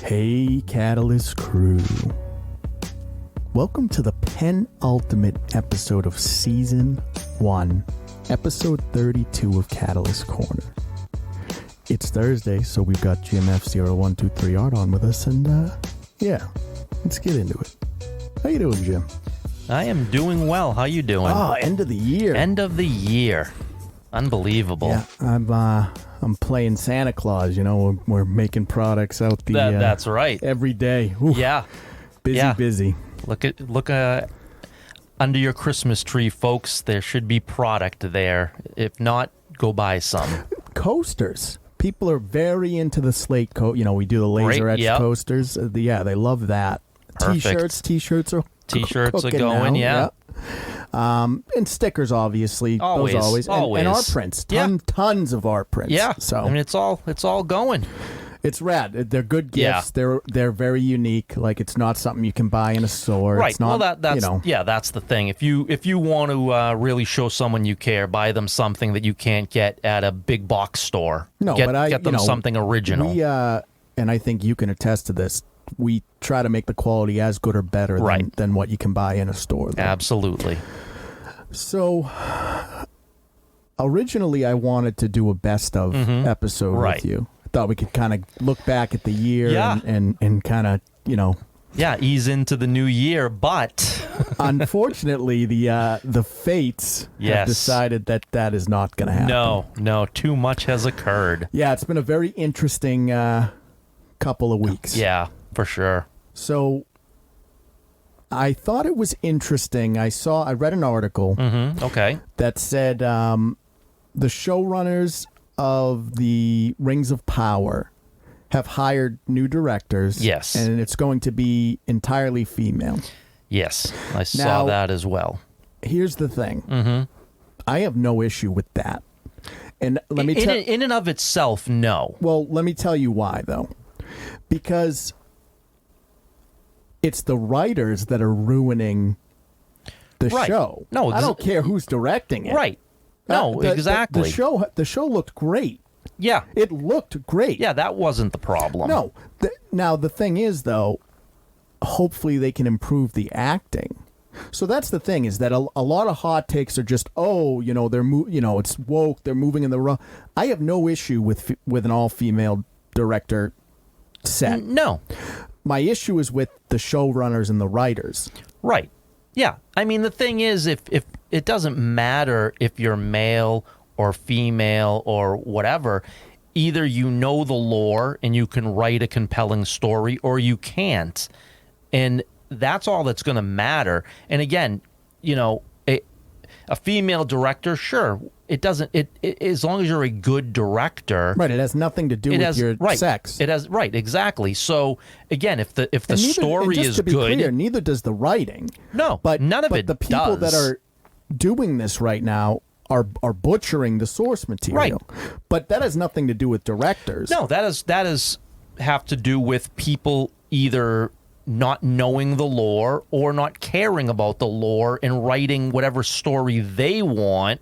Hey, Catalyst crew. Welcome to the penultimate episode of Season 1, Episode 32 of Catalyst Corner. It's Thursday, so we've got Jim F0123 Art on with us, and yeah, let's get into it. How you doing, Jim? I am doing well. How you doing? Oh, end of the year. End of the year. Unbelievable. Yeah, I'm playing Santa Claus. You know, we're making products out the that's right. every day. Ooh, Yeah. busy. Look under your Christmas tree, folks. There should be product there. If not, go buy some. Coasters. People are very into the slate coat. You know, we do the laser etched coasters. Yeah, they love that. Perfect. T-shirts are going. now. Yeah. And stickers, obviously. Always. Those always. And art prints. Tons of art prints. Yeah. So I mean, it's all going. it's rad. They're good gifts. Yeah. They're very unique. Like, it's not something you can buy in a store. Right. It's not, that's the thing. If you want to really show someone you care, buy them something that you can't get at a big box store. Get them something original. And I think you can attest to this. We try to make the quality as good or better than what you can buy in a store. Though. Absolutely. So, originally I wanted to do a best of episode with you. I thought we could kind of look back at the year and kind of, ease into the new year, but unfortunately the fates have decided that is not going to happen. No, too much has occurred. Yeah, it's been a very interesting couple of weeks. Yeah, for sure. So I thought it was interesting. I read an article that said the showrunners of the Rings of Power have hired new directors. Yes. And it's going to be entirely female. Yes, I saw that as well. Here's the thing. I have no issue with that. And let me tell in and of itself, no. Well, let me tell you why, though. Because it's the writers that are ruining the show. No, I don't care who's directing it. Right. No, exactly. The show looked great. Yeah. It looked great. Yeah, that wasn't the problem. No. Now, the thing is, though, hopefully they can improve the acting. So that's the thing, is that a lot of hot takes are just, it's woke, they're moving in the wrong. I have no issue with an all-female director set. No. My issue is with the showrunners and the writers. Right. Yeah. I mean, the thing is, if it doesn't matter if you're male or female or whatever, either you know the lore and you can write a compelling story, or you can't. And that's all that's going to matter. And again, a female director, sure, it doesn't. It as long as you're a good director, right? It has nothing to do with your sex. It has exactly. So again, if the story is to be good, clear, neither does the writing. No, but none of it. The people that are doing this right now are butchering the source material. Right. But that has nothing to do with directors. No, that is have to do with people either not knowing the lore or not caring about the lore and writing whatever story they want,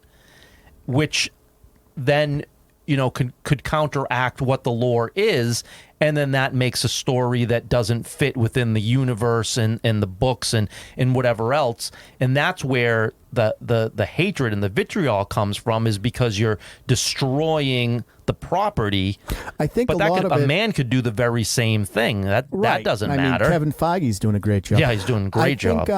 which then could counteract what the lore is, and then that makes a story that doesn't fit within the universe and the books and whatever else. And that's where the hatred and the vitriol comes from, is because you're destroying the property. I think a man could do the very same thing. That doesn't matter. I mean, Kevin Feige's doing a great job. Yeah, he's doing a great job.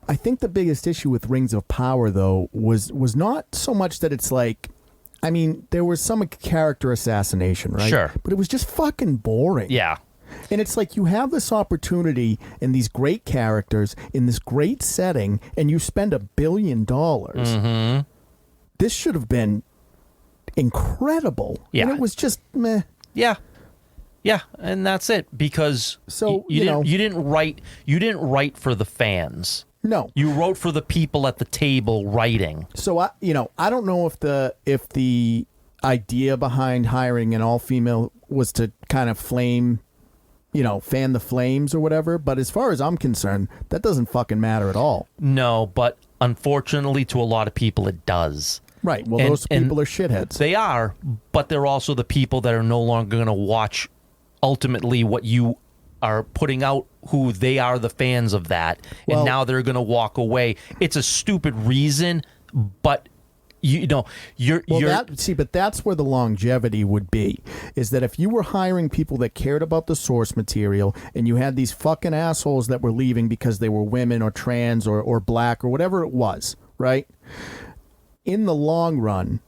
I think the biggest issue with Rings of Power, though, was not so much that it's like, I mean, there was some character assassination, right? Sure. But it was just fucking boring. Yeah. And it's like, you have this opportunity and these great characters in this great setting, and you spend $1 billion. This should have been incredible. Yeah. And it was just meh. Yeah. Yeah, and that's it, because you didn't write for the fans. No. You wrote for the people at the table writing. So I don't know if the idea behind hiring an all-female was to kind of fan the flames or whatever, but as far as I'm concerned, that doesn't fucking matter at all. No, but unfortunately to a lot of people it does. Right. Well, those people are shitheads. They are, but they're also the people that are no longer going to watch ultimately what you are putting out who they are the fans of that, and Well, now they're going to walk away. It's a stupid reason, but you're but that's where the longevity would be, is that if you were hiring people that cared about the source material and you had these fucking assholes that were leaving because they were women or trans or black or whatever it was, right? In the long run,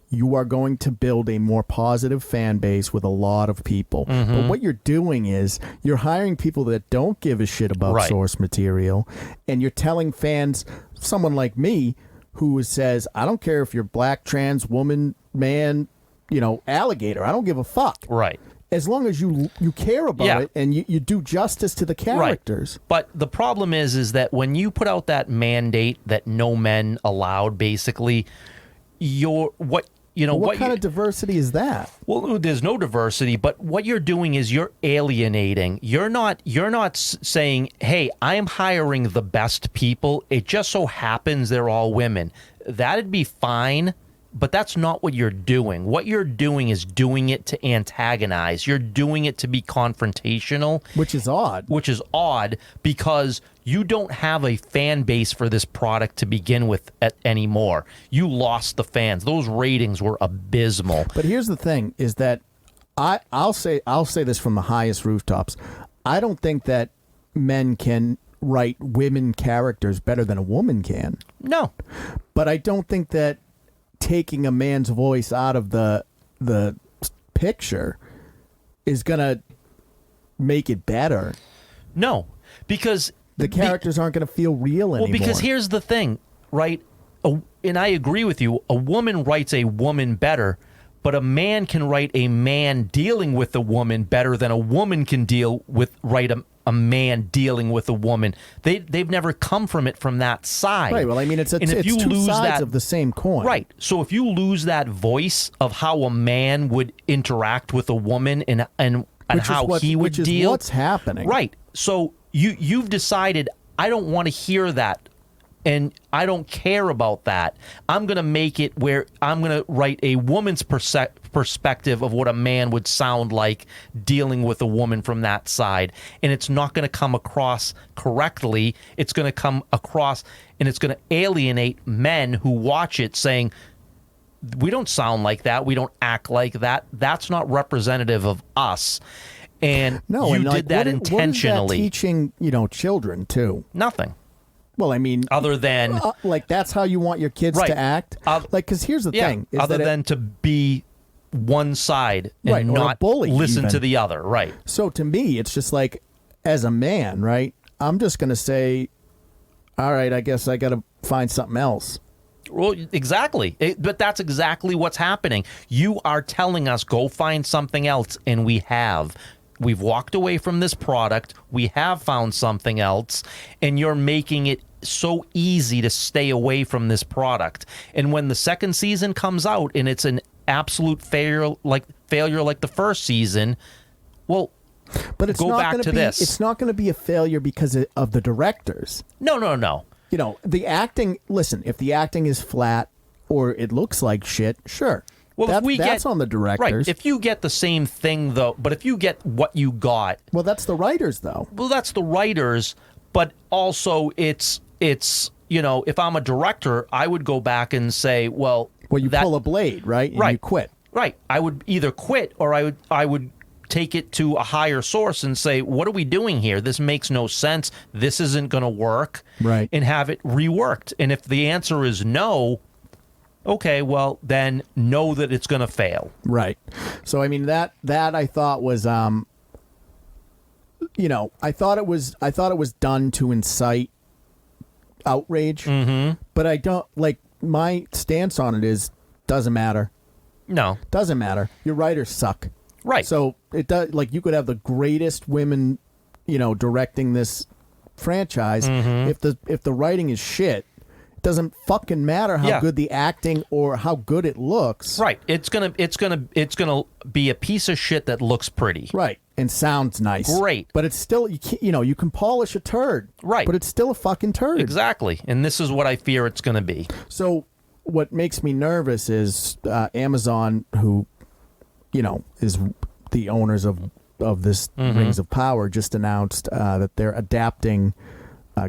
you are going to build a more positive fan base with a lot of people. But what you're doing is you're hiring people that don't give a shit about source material, and you're telling fans, someone like me, who says, I don't care if you're black, trans, woman, man, alligator. I don't give a fuck. Right. As long as you care about it and you do justice to the characters. Right. But the problem is that when you put out that mandate that no men allowed, basically, what kind of diversity is that? Well, there's no diversity, but what you're doing is you're alienating. You're not saying, hey, I am hiring the best people. It just so happens they're all women. That'd be fine, but that's not what you're doing. What you're doing is doing it to antagonize. You're doing it to be confrontational. Which is odd because you don't have a fan base for this product to begin with anymore. You lost the fans. Those ratings were abysmal. But here's the thing, is that I'll say this from the highest rooftops. I don't think that men can write women characters better than a woman can. No. But I don't think that taking a man's voice out of the picture is going to make it better. No, because the characters aren't going to feel real anymore. Well, because here's the thing, right? And I agree with you. A woman writes a woman better, but a man can write a man dealing with a woman better than a woman can write a man dealing with a woman. They've never come from it from that side. Right. Well, I mean, it's two sides of the same coin. Right. So if you lose that voice of how a man would interact with a woman and how he would deal, which is what's happening. Right. So you've decided, I don't want to hear that, and I don't care about that. I'm going to make it where I'm going to write a woman's perspective of what a man would sound like dealing with a woman from that side. And it's not going to come across correctly. It's going to come across, and it's going to alienate men who watch it saying, we don't sound like that. We don't act like that. That's not representative of us. And you did that intentionally. What is that teaching, children too? Nothing. Well, I mean, other than that's how you want your kids to act. Because here's the thing: is other than to be one side and not listen to the other, right? So to me, it's just like, as a man, right? I'm just going to say, all right, I guess I got to find something else. Well, exactly. But that's exactly what's happening. You are telling us, go find something else, and we have. We've walked away from this product. We have found something else, and you're making it so easy to stay away from this product. And when the second season comes out and it's an absolute failure like the first season, well, but it's go not back to this. It's not going to be a failure because of the directors. No. The acting. Listen, if the acting is flat or it looks like shit, sure. Well, that's on the directors. Right. If you get the same thing, though, but if you get what you got... Well, that's the writers, though. Well, that's the writers, but also it's if I'm a director, I would go back and say, well... Well, you pull a blade, right? And you quit. Right. I would either quit or I would take it to a higher source and say, what are we doing here? This makes no sense. This isn't going to work. Right. And have it reworked. And if the answer is no... Okay, well then know that it's going to fail. Right. So I mean that I thought was I thought it was done to incite outrage. Mm-hmm. But I don't my stance on it is doesn't matter. No. Doesn't matter. Your writers suck. Right. So it does you could have the greatest women, directing this franchise. Mm-hmm. If the writing is shit, doesn't fucking matter how good the acting or how good it looks. Right. It's gonna be a piece of shit that looks pretty. Right. And sounds nice. Great. But it's still you can polish a turd. Right. But it's still a fucking turd. Exactly. And this is what I fear it's gonna be. So what makes me nervous is Amazon, who is the owners of of this Rings of Power just announced that they're adapting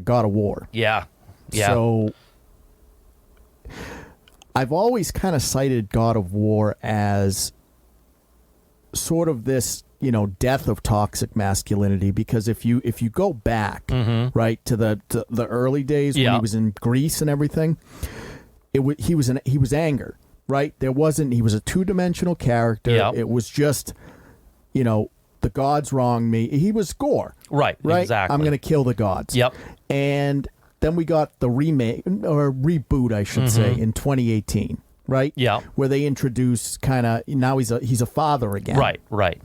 God of War. Yeah. So I've always kind of cited God of War as sort of this, death of toxic masculinity, because if you go back right to the early days when he was in Greece and everything, he was anger, right? He was a two-dimensional character. Yep. It was just, the gods wronged me. He was Gore. Right. Exactly. I'm going to kill the gods. Yep. And then we got the remake or reboot, I should say, in 2018. Right? Yeah. Where they introduce now he's a father again. Right.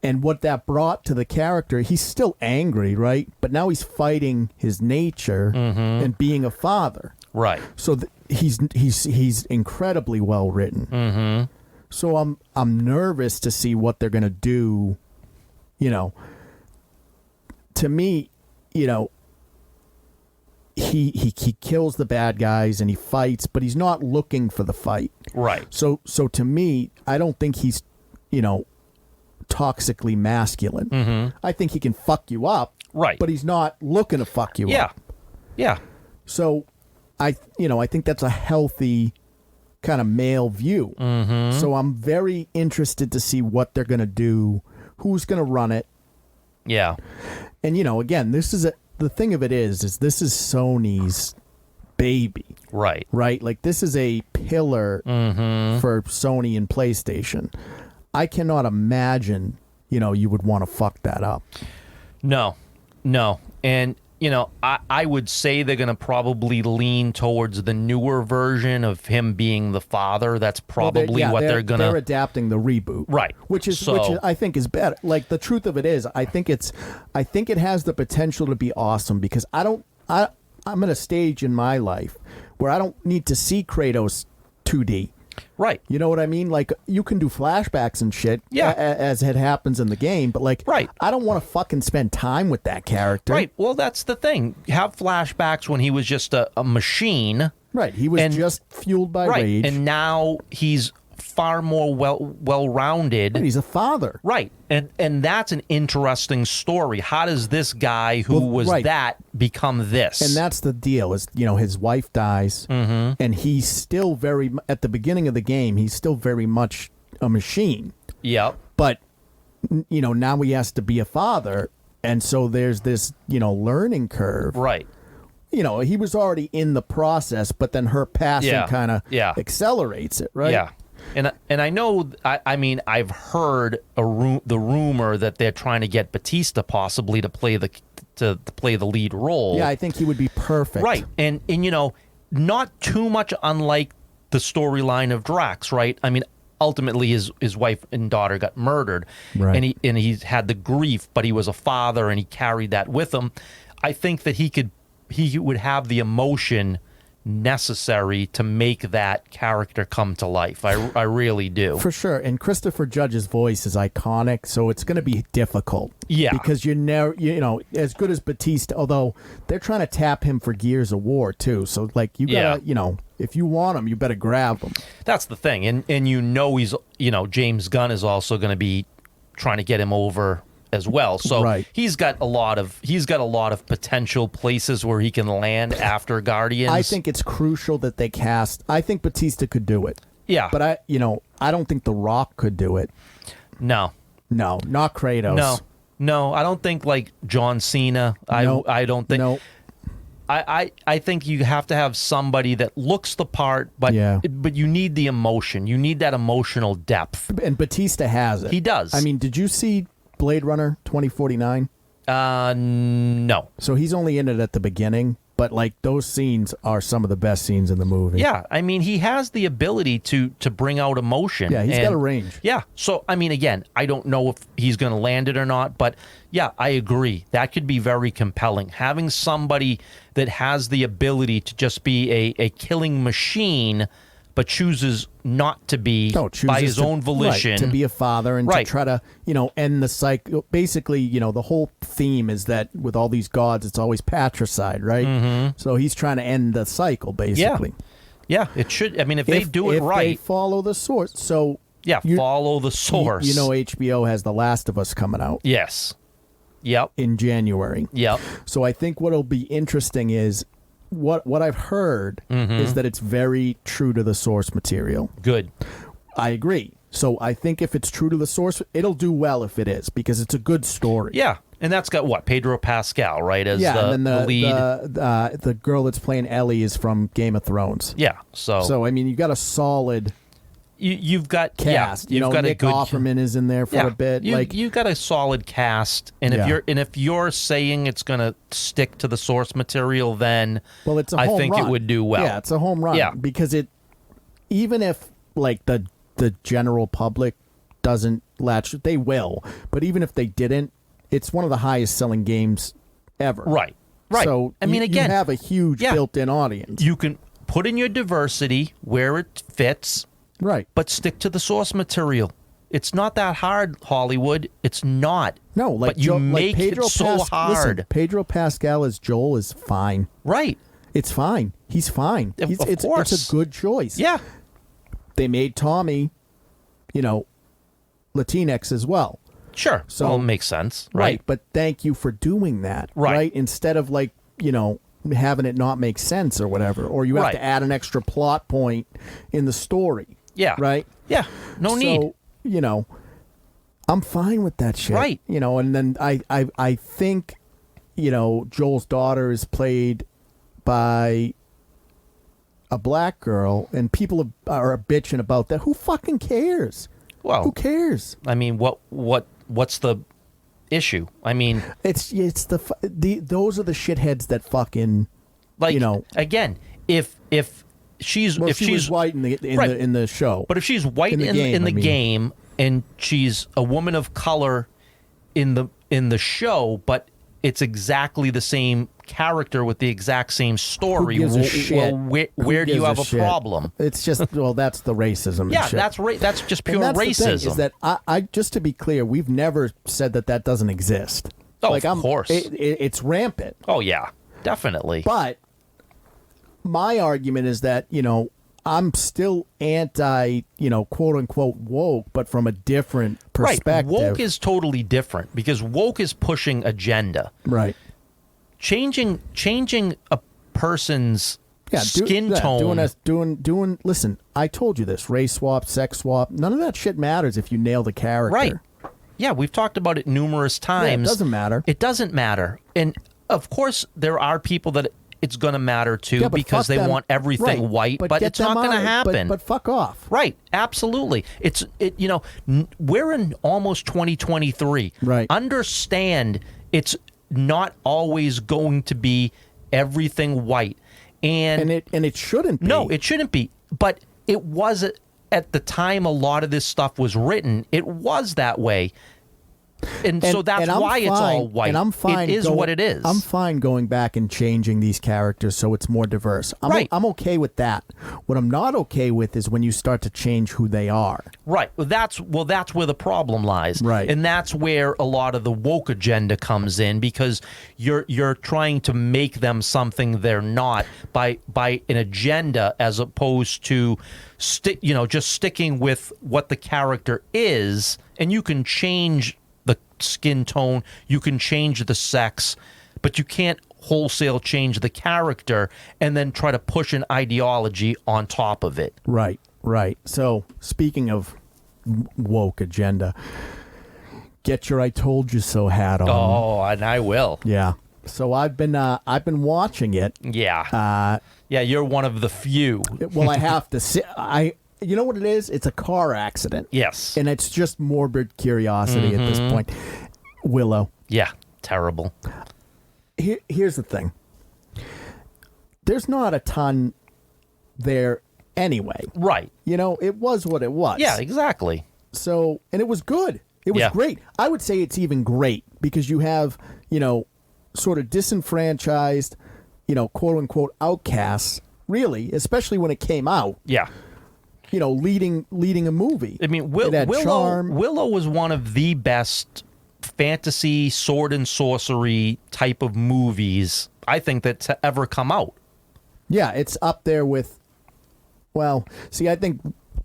And what that brought to the character, he's still angry, right? But now he's fighting his nature and being a father. Right. So he's incredibly well written. Mm-hmm. So I'm nervous to see what they're going to do. To me, he kills the bad guys and he fights, but he's not looking for the fight. Right. So to me, I don't think he's, toxically masculine. Mm-hmm. I think he can fuck you up. Right. But he's not looking to fuck you up. Yeah. So I think that's a healthy kind of male view. Mm-hmm. So I'm very interested to see what they're going to do, who's going to run it. Yeah. And, again, the thing of it is this is Sony's baby. Right. Right? Like, this is a pillar for Sony and PlayStation. I cannot imagine, you would want to fuck that up. No. And, I would say they're going to probably lean towards the newer version of him being the father. That's probably what they're going to... They're adapting the reboot. Right. Which I think is better. Like, the truth of it is, I think it has the potential to be awesome, because I'm at a stage in my life where I don't need to see Kratos 2D. Right. You know what I mean? Like, you can do flashbacks and shit as it happens in the game, but I don't want to fucking spend time with that character. Right. Well, that's the thing. Have flashbacks when he was just a machine. Right. He was just fueled by rage. And now he's far more well-rounded. And he's a father. Right. And that's an interesting story. How does this guy who was that become this? And that's the deal is, his wife dies and he's still at the beginning of the game, he's still very much a machine. Yep. But, now he has to be a father. And so there's this, learning curve. Right. He was already in the process, but then her passing kind of accelerates it, right? Yeah. And I know, I've heard the rumor that they're trying to get Batista possibly to play the lead role. Yeah, I think he would be perfect. Right. And not too much unlike the storyline of Drax, right? I mean, ultimately his wife and daughter got murdered. Right. And he had the grief, but he was a father and he carried that with him. I think that he would have the emotion necessary to make that character come to life. I really do. For sure. And Christopher Judge's voice is iconic, so it's going to be difficult. Yeah. Because you're never, as good as Batista, although they're trying to tap him for Gears of War too. So you gotta, if you want him, you better grab him. That's the thing. And he's, James Gunn is also going to be trying to get him over as well. So he's got a lot of potential places where he can land after Guardians. I think it's crucial that they cast. I think Batista could do it. Yeah. But I don't think The Rock could do it. No, not Kratos. No, I don't think like John Cena. No. I don't think. No. I think you have to have somebody that looks the part, but you need the emotion. You need that emotional depth. And Batista has it. He does. I mean, did you see Blade Runner 2049? No. So he's only in it at the beginning, but those scenes are some of the best scenes in the movie. Yeah, I mean, he has the ability to bring out emotion. Yeah, he's got a range. Yeah. So, I mean, again, I don't know if he's going to land it or not, but yeah, I agree. That could be very compelling. Having somebody that has the ability to just be a killing machine, but chooses not to be by his own volition. Right, to be a father and to try to, end the cycle. Basically, the whole theme is that with all these gods, it's always patricide, right? Mm-hmm. So he's trying to end the cycle, basically. Yeah, it should. I mean, if they do it right. If they follow the source. So, Yeah, follow the source. You know HBO has The Last of Us coming out. Yes. Yep. In January. Yep. So I think what'll be interesting is what I've heard is that it's very true to the source material. Good. I agree. So I think if it's true to the source, it'll do well if it is, because it's a good story. Yeah. And that's got what? Pedro Pascal, right? As and then the lead. The girl that's playing Ellie is from Game of Thrones. Yeah. So I mean, you've got a solid you've got cast. Yeah, you've got Nick a good Offerman is in there for a bit. You've got a solid cast, and if you're saying it's going to stick to the source material, then it's a I home think run. it would do well. Yeah, it's a home run. Yeah. Because even if like the general public doesn't latch, they will. But even if they didn't, it's one of the highest selling games ever. Right. So I mean, again, you have a huge built-in audience. You can put in your diversity where it fits. Right. But stick to the source material. It's not that hard, Hollywood. It's not. No, but you make Pedro it so hard. Listen, Pedro Pascal as Joel is fine. Right. It's fine. He's fine. Of course. It's a good choice. Yeah. They made Tommy, Latinx as well. Sure. So it makes sense. Right. But thank you for doing that. Right. Instead of having it not make sense or whatever, or you have to add an extra plot point in the story. Yeah. Right? Yeah. No need. So, I'm fine with that shit. Right. And then I think, Joel's daughter is played by a black girl, and people are bitching about that. Who fucking cares? Well, who cares? I mean, what's the issue? I mean, it's those are the shitheads that fucking again, if she's white in the show, but if she's white in the game and she's a woman of color in the show, but it's exactly the same character with the exact same story, who gives a shit? Where do you have a problem? It's just that's the racism. Yeah, and shit. that's just pure racism. racism. The thing is that I just to be clear, we've never said that doesn't exist. Oh, of course, it's rampant. Oh yeah, definitely. But my argument is that I'm still anti, quote unquote woke, but from a different perspective. Right. Woke is totally different because woke is pushing agenda. Right. Changing a person's skin tone. Doing. Listen, I told you this: race swap, sex swap. None of that shit matters if you nail the character. Right. Yeah, we've talked about it numerous times. Yeah, it doesn't matter. It doesn't matter, and of course there are people that it's going to matter to because they want everything white, but it's not going to happen. But fuck off. Right, absolutely. We're in almost 2023. Right. Understand it's not always going to be everything white. And it shouldn't be. No, it shouldn't be. But it was at the time a lot of this stuff was written, it was that way. And so that's why it's all white. And I'm fine. It is what it is. I'm fine going back and changing these characters so it's more diverse. I'm okay with that. What I'm not okay with is when you start to change who they are. Right. That's where the problem lies. Right. And that's where a lot of the woke agenda comes in because you're trying to make them something they're not by an agenda as opposed to just sticking with what the character is, and you can change the skin tone, you can change the sex, but you can't wholesale change the character and then try to push an ideology on top of it. Right. So, speaking of woke agenda, get your "I told you so" hat on. Oh, and I will. Yeah. So I've been watching it. Yeah. You're one of the few. Well, I have to say, you know what it is? It's a car accident. Yes. And it's just morbid curiosity at this point. Willow. Yeah, terrible. Here's the thing. There's not a ton there anyway. Right. It was what it was. Yeah, exactly. So, and it was good. It was great. I would say it's even great because you have, sort of disenfranchised, quote unquote outcasts, really, especially when it came out. Yeah. Leading a movie. I mean, Charm. Willow was one of the best fantasy sword and sorcery type of movies I think that's ever come out. Yeah, it's up there with. Well, see, I think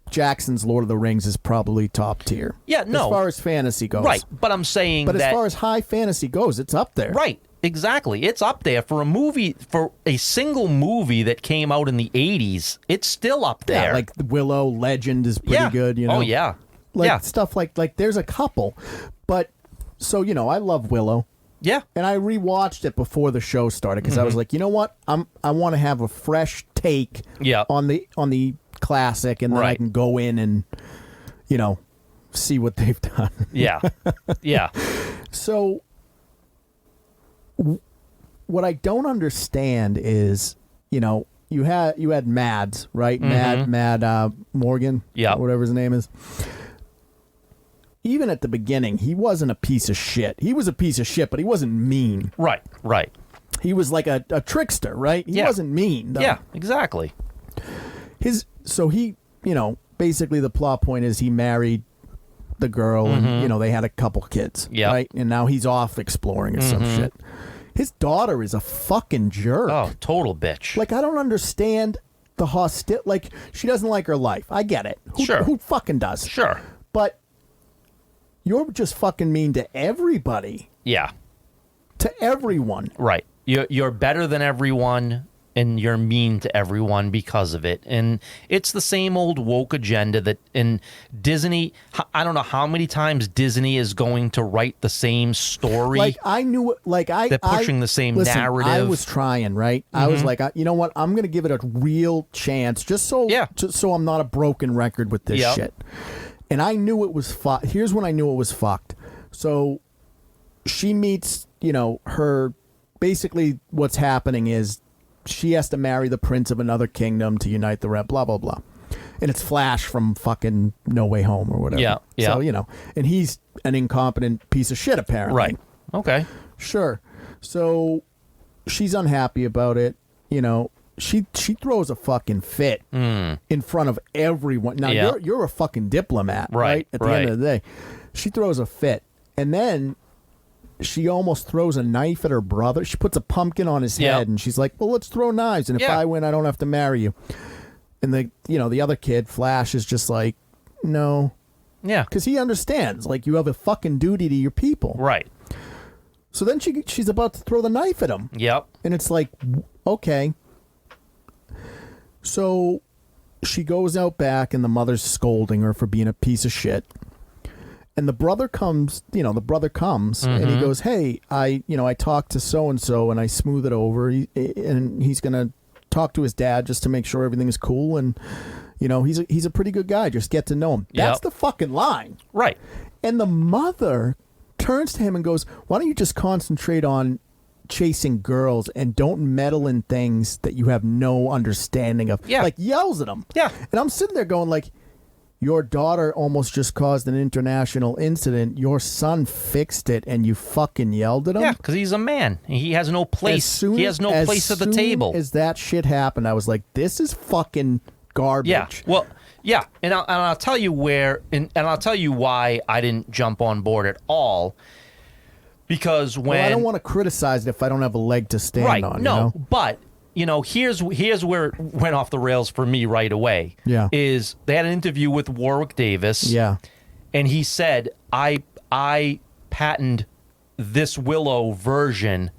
Jackson's Lord of the Rings is probably top tier. Yeah, no. As far as fantasy goes. Right, but I'm saying But that... as far as high fantasy goes, it's up there. Right, exactly. It's up there. For a single movie that came out in the 80s, it's still up there. Yeah, like Willow, Legend is pretty good, you know? Oh, yeah. Like, stuff like there's a couple. But, so, you know, I love Willow. Yeah. And I rewatched it before the show started because I was like, you know what? I want to have a fresh take on the classic, and then I can go in and, you know, see what they've done. Yeah. Yeah. So, what I don't understand is, you know, you had Mads, right? Mad Morgan, whatever his name is. Even at the beginning, he wasn't a piece of shit. He was a piece of shit, but he wasn't mean. Right. He was like a trickster, right? He wasn't mean, though. Yeah, exactly. So he, you know, basically the plot point is he married the girl and, you know, they had a couple kids, right? And now he's off exploring or some shit. His daughter is a fucking jerk. Oh, total bitch. Like, I don't understand the hostility. Like, she doesn't like her life. I get it. Who fucking does? Sure. But you're just fucking mean to everybody. Yeah. To everyone. Right. You're better than everyone, and you're mean to everyone because of it. And it's the same old woke agenda that in Disney, I don't know how many times Disney is going to write the same story. Like, I knew it. Like, they're pushing the same narrative. I was trying, right? I was like, you know what? I'm going to give it a real chance just so I'm not a broken record with this shit. And I knew it was fucked. Here's when I knew it was fucked. So she meets, you know, her. Basically, what's happening is she has to marry the prince of another kingdom to unite the realm, blah, blah, blah. And it's Flash from fucking No Way Home or whatever. Yeah. So, you know, and he's an incompetent piece of shit, apparently. Right. Okay. Sure. So she's unhappy about it. You know, she throws a fucking fit in front of everyone. Now, you're a fucking diplomat, right? At the end of the day. She throws a fit. And then she almost throws a knife at her brother. She puts a pumpkin on his head, and she's like, well, let's throw knives. And if I win, I don't have to marry you. And the other kid, Flash, is just like, no. Yeah. Because he understands. Like, you have a fucking duty to your people. Right. So then she's about to throw the knife at him. Yep. And it's like, okay. So she goes out back, and the mother's scolding her for being a piece of shit. And the brother comes, and he goes, hey, I talked to so-and-so, and I smooth it over, and he's going to talk to his dad just to make sure everything is cool, and, you know, he's a pretty good guy. Just get to know him. That's the fucking line. Right. And the mother turns to him and goes, why don't you just concentrate on chasing girls and don't meddle in things that you have no understanding of. Like, yells at him. Yeah. And I'm sitting there going, like, your daughter almost just caused an international incident. Your son fixed it, and you fucking yelled at him? Yeah, because he's a man. He has no place. He has no place at the table. As that shit happened, I was like, this is fucking garbage. Yeah, well, yeah, and I'll tell you where, and I'll tell you why I didn't jump on board at all. Because when... Well, I don't want to criticize it if I don't have a leg to stand on. No, you know? but... You know, here's where it went off the rails for me right away. Yeah. Is they had an interview with Warwick Davis. Yeah. And he said, I patented this Willow version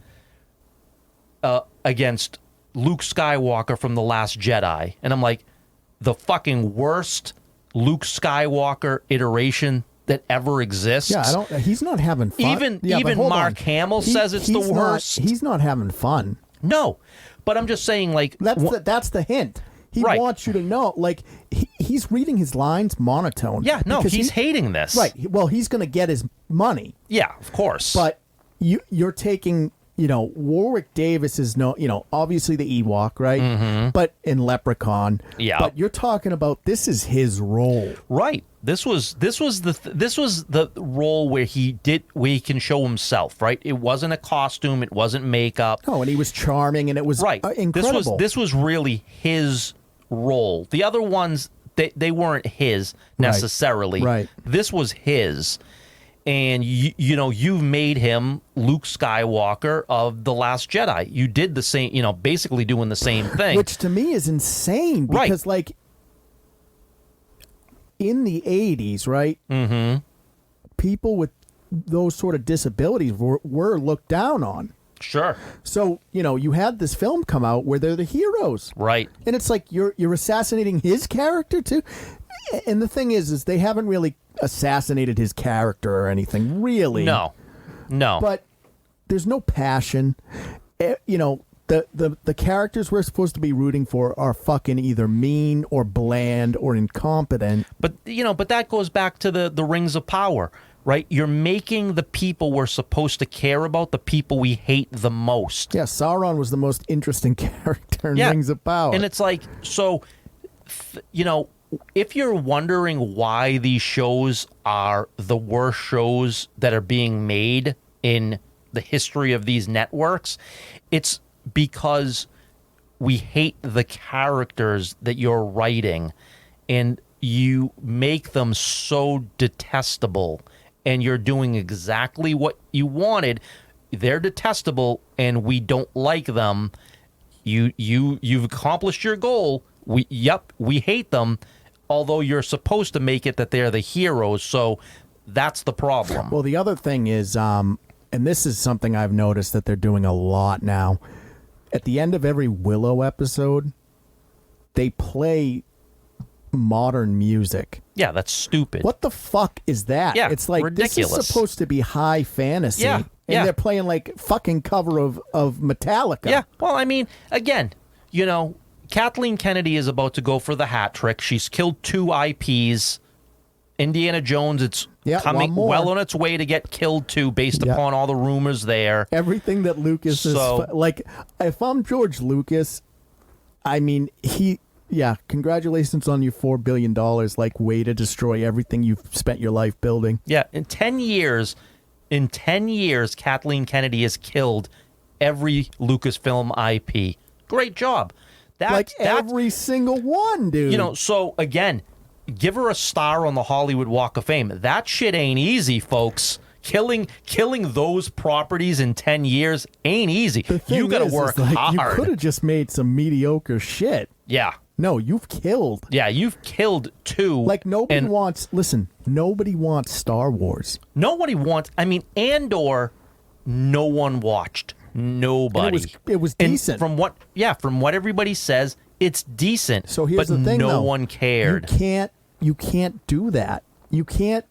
against Luke Skywalker from The Last Jedi. And I'm like, the fucking worst Luke Skywalker iteration that ever exists. Yeah, he's not having fun. Even Mark Hamill says it's the worst. He's not having fun. No. But I'm just saying, like... That's the hint. He wants you to know, like, he's reading his lines monotone. Yeah, no, he's hating this. Right. Well, he's going to get his money. Yeah, of course. But you're taking, you know, Warwick Davis is obviously the Ewok, right? Mm-hmm. But in Leprechaun. Yeah. But you're talking about this is his role. Right. This was the role where he can show himself, right? It wasn't a costume, it wasn't makeup. No, and he was charming, and it was incredible. This was really his role. The other ones, they weren't his necessarily. Right. This was his. And you've made him Luke Skywalker of The Last Jedi. You did the same, basically doing the same thing. Which to me is insane because like in the 80s, right? Mm-hmm. People with those sort of disabilities were looked down on. Sure. So, you had this film come out where they're the heroes. Right. And it's like you're assassinating his character too. And the thing is they haven't really assassinated his character or anything, really. No. But there's no passion. The characters we're supposed to be rooting for are fucking either mean or bland or incompetent. But that goes back to the rings of power, right? You're making the people we're supposed to care about the people we hate the most. Yeah, Sauron was the most interesting character in Rings of Power. And it's like, so, if you're wondering why these shows are the worst shows that are being made in the history of these networks, it's because we hate the characters that you're writing and you make them so detestable and you're doing exactly what you wanted. They're detestable and we don't like them. You've accomplished your goal. We hate them, although you're supposed to make it that they're the heroes. So that's the problem. Well, the other thing is, and this is something I've noticed that they're doing a lot now. At the end of every Willow episode, they play modern music. Yeah, that's stupid. What the fuck is that? Yeah, it's like ridiculous. This is supposed to be high fantasy. Yeah, and yeah. they're playing like fucking cover of Metallica. Yeah, well, I mean, again, Kathleen Kennedy is about to go for the hat trick. She's killed 2 IPs. Indiana Jones, it's coming well on its way to get killed too, based upon all the rumors there. Everything that Lucas is like. If I'm George Lucas, I mean, congratulations on your $4 billion. Like, way to destroy everything you've spent your life building. Yeah, in 10 years, Kathleen Kennedy has killed every Lucasfilm IP. Great job. Every single one, dude. So again, give her a star on the Hollywood Walk of Fame. That shit ain't easy, folks. Killing those properties in 10 years ain't easy. You got to work hard. You could have just made some mediocre shit. Yeah. No, you've killed. Yeah, you've killed 2. Like, nobody wants Star Wars. Nobody wants, Andor, no one watched. Nobody. And it was decent. From what everybody says, it's decent. So here's the thing, no one cared. You can't do that. You can't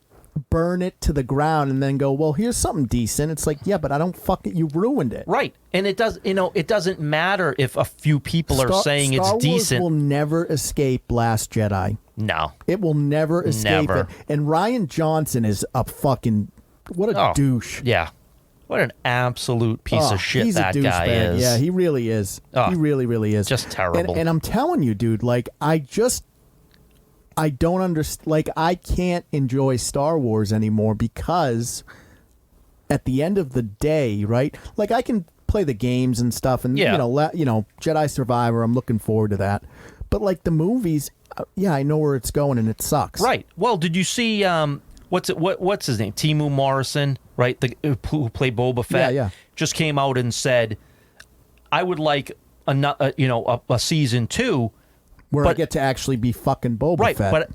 burn it to the ground and then go, well, here's something decent. It's like, yeah, but I don't you ruined it. Right. And it doesn't matter if a few people are saying it's decent. Star Wars will never escape Last Jedi. No. It will never escape Never. it. And Rian Johnson is a fucking, what a douche. Yeah. What an absolute piece of shit that guy is. Yeah, he really is. He really, really is. Just terrible. And I'm telling you, dude, like, I don't understand. Like, I can't enjoy Star Wars anymore because at the end of the day, right? Like, I can play the games and stuff, and Jedi Survivor. I'm looking forward to that. But like the movies, I know where it's going, and it sucks. Right. Well, did you see what's his name? Temu Morrison, right? Who played Boba Fett. Yeah. Just came out and said, I would like a season 2. Where I get to actually be fucking Boba Fett. Right, but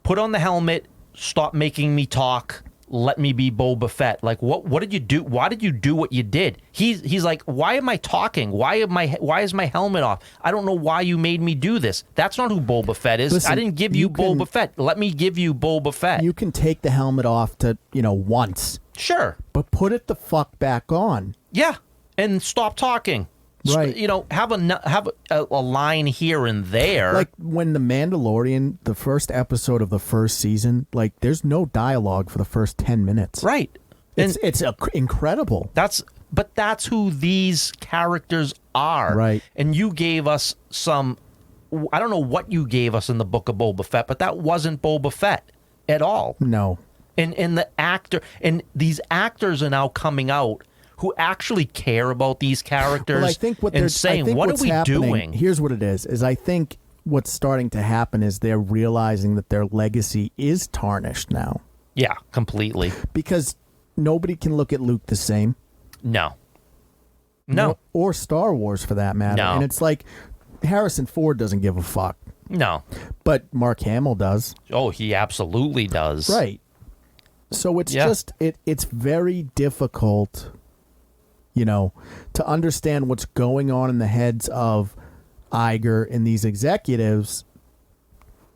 put on the helmet, stop making me talk, let me be Boba Fett. Like, what did you do? Why did you do what you did? He's like, why am I talking? Why is my helmet off? I don't know why you made me do this. That's not who Boba Fett is. Listen, I didn't give you Boba Fett. Let me give you Boba Fett. You can take the helmet off to, once. Sure. But put it the fuck back on. Yeah, and stop talking. Right. Have a line here and there. Like when The Mandalorian, the first episode of the first season, like there's no dialogue for the first 10 minutes. Right. It's incredible. That's who these characters are. Right. And you gave us some, I don't know what you gave us in the book of Boba Fett, but that wasn't Boba Fett at all. No. And these actors are now coming out who actually care about these characters. Well, I think what they're saying, what are we doing? Here's what it is I think what's starting to happen is they're realizing that their legacy is tarnished now. Yeah, completely. Because nobody can look at Luke the same. No. Or Star Wars for that matter. No. And it's like Harrison Ford doesn't give a fuck. No. But Mark Hamill does. Oh, he absolutely does. Right. So it's just it's very difficult, to understand what's going on in the heads of Iger and these executives,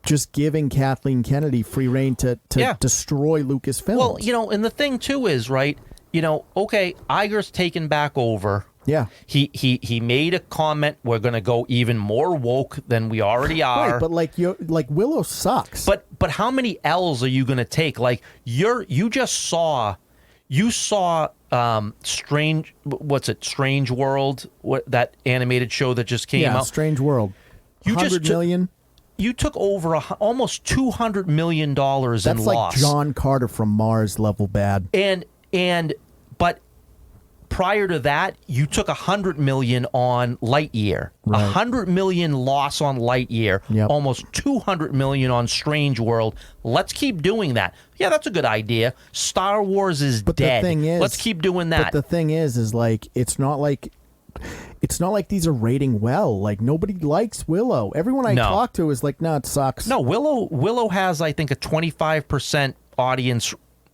just giving Kathleen Kennedy free rein to destroy Lucasfilm. Well, and the thing too is, right, okay, Iger's taken back over. Yeah. He made a comment, we're going to go even more woke than we already are. Right, but like Willow sucks. But how many L's are you going to take? Like you saw Strange World, that animated show that just came out. Strange World. $100 million. You took over almost $200 million in loss. That's like John Carter from Mars level bad. But prior to that, you took $100 million on Lightyear. Right. $100 million loss on Lightyear. Yep. Almost $200 million on Strange World. Let's keep doing that. Yeah, that's a good idea. Star Wars is dead. The thing is, let's keep doing that. But the thing is like it's not like these are rating well. Like nobody likes Willow. Everyone I talk to is like, no, it sucks. No, Willow has, I think, a 25% audience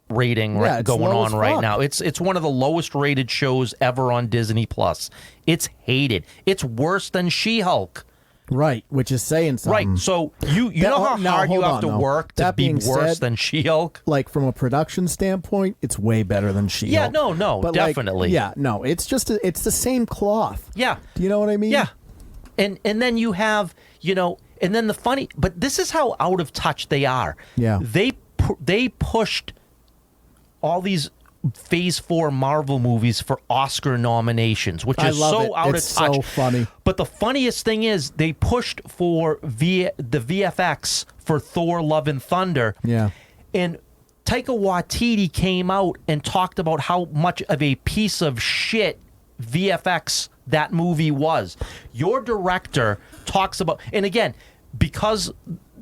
rating going on right now. It's one of the lowest rated shows ever on Disney Plus. It's hated. It's worse than She-Hulk. Right, which is saying something. Right, so you know how hard you have to work to be worse than She-Hulk? Like from a production standpoint, it's way better than She-Hulk. Yeah, no, but definitely. It's just it's the same cloth. Yeah. Do you know what I mean? Yeah. And then you have, and then but this is how out of touch they are. Yeah. They pushed all these Phase 4 Marvel movies for Oscar nominations, which is so out of touch. It's so funny. But the funniest thing is they pushed for the VFX for Thor: Love and Thunder. Yeah. And Taika Waititi came out and talked about how much of a piece of shit VFX that movie was. Your director talks about, and again, because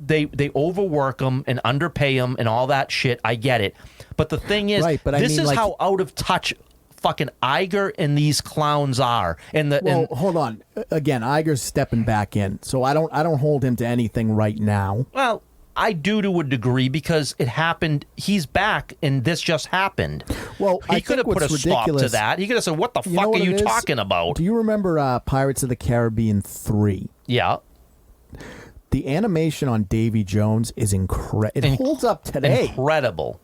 they overwork them and underpay them and all that shit, I get it. But the thing is, this is how out of touch fucking Iger and these clowns are. Hold on. Again, Iger's stepping back in, so I don't hold him to anything right now. Well, I do to a degree because it happened. He's back, and this just happened. Well, he could have put a stop to that. He could have said, "What the fuck are you talking about?" Do you remember Pirates of the Caribbean 3? Yeah. The animation on Davy Jones is incredible. It holds up today. Incredible.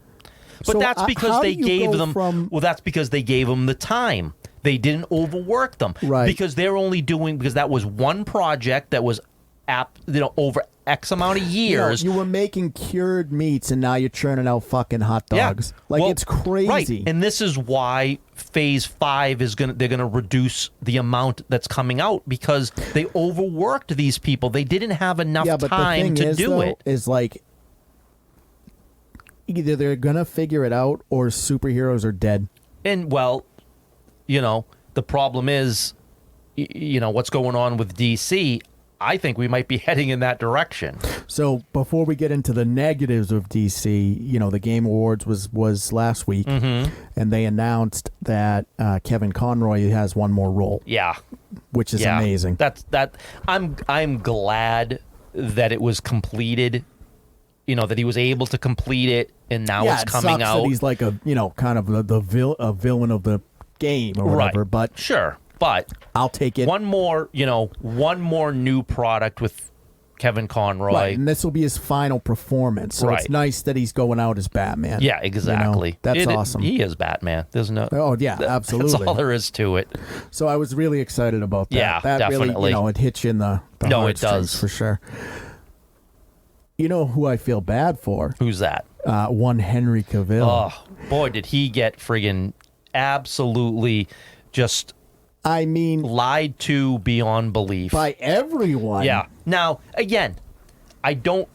But So, that's because they gave them. Well, that's because they gave them the time. They didn't overwork them. Right. Because they're only doing because that was one project that was, over X amount of years. You were making cured meats, and now you're churning out fucking hot dogs. Yeah. It's crazy. Right. And this is why Phase 5 they're gonna reduce the amount that's coming out because they overworked these people. They didn't have enough time to do it. Is like either they're gonna figure it out or superheroes are dead. And the problem is, what's going on with DC. I think we might be heading in that direction. So before we get into the negatives of DC, the Game Awards was last week, and they announced that Kevin Conroy has one more role. Yeah, which is amazing. I'm glad that it was completed. That he was able to complete it, and now it's coming out. That he's like a kind of a villain of the game or whatever. Right. But sure. But I'll take it. One more new product with Kevin Conroy. Right, and this will be his final performance. So it's nice that he's going out as Batman. Yeah, exactly. That's awesome. He is Batman. There's no. Oh yeah, absolutely. That's all there is to it. So I was really excited about that. Yeah, that definitely. Really, it hits you in the it does for sure. You know who I feel bad for? Who's that? One Henry Cavill. Oh boy, did he get friggin' absolutely just. I mean, lied to beyond belief by everyone. Yeah. Now, again, I don't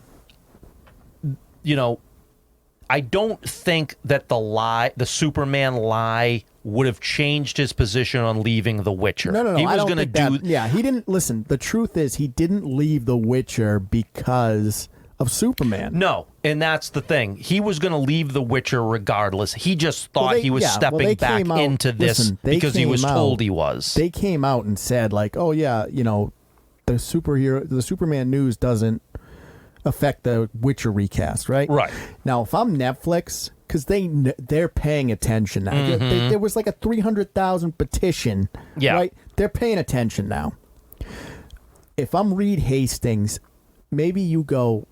think that the Superman lie would have changed his position on leaving The Witcher. No. He was going to do. Yeah, he didn't listen. The truth is, he didn't leave The Witcher because of Superman. No, and that's the thing. He was going to leave The Witcher regardless. He just thought he was stepping back into this because he was told he was. They came out and said like, "Oh yeah, the Superman news doesn't affect the Witcher recast, right? Right. Now, if I'm Netflix, because they're paying attention now. There was like a 300,000 petition, right? They're paying attention now. If I'm Reed Hastings, maybe you go,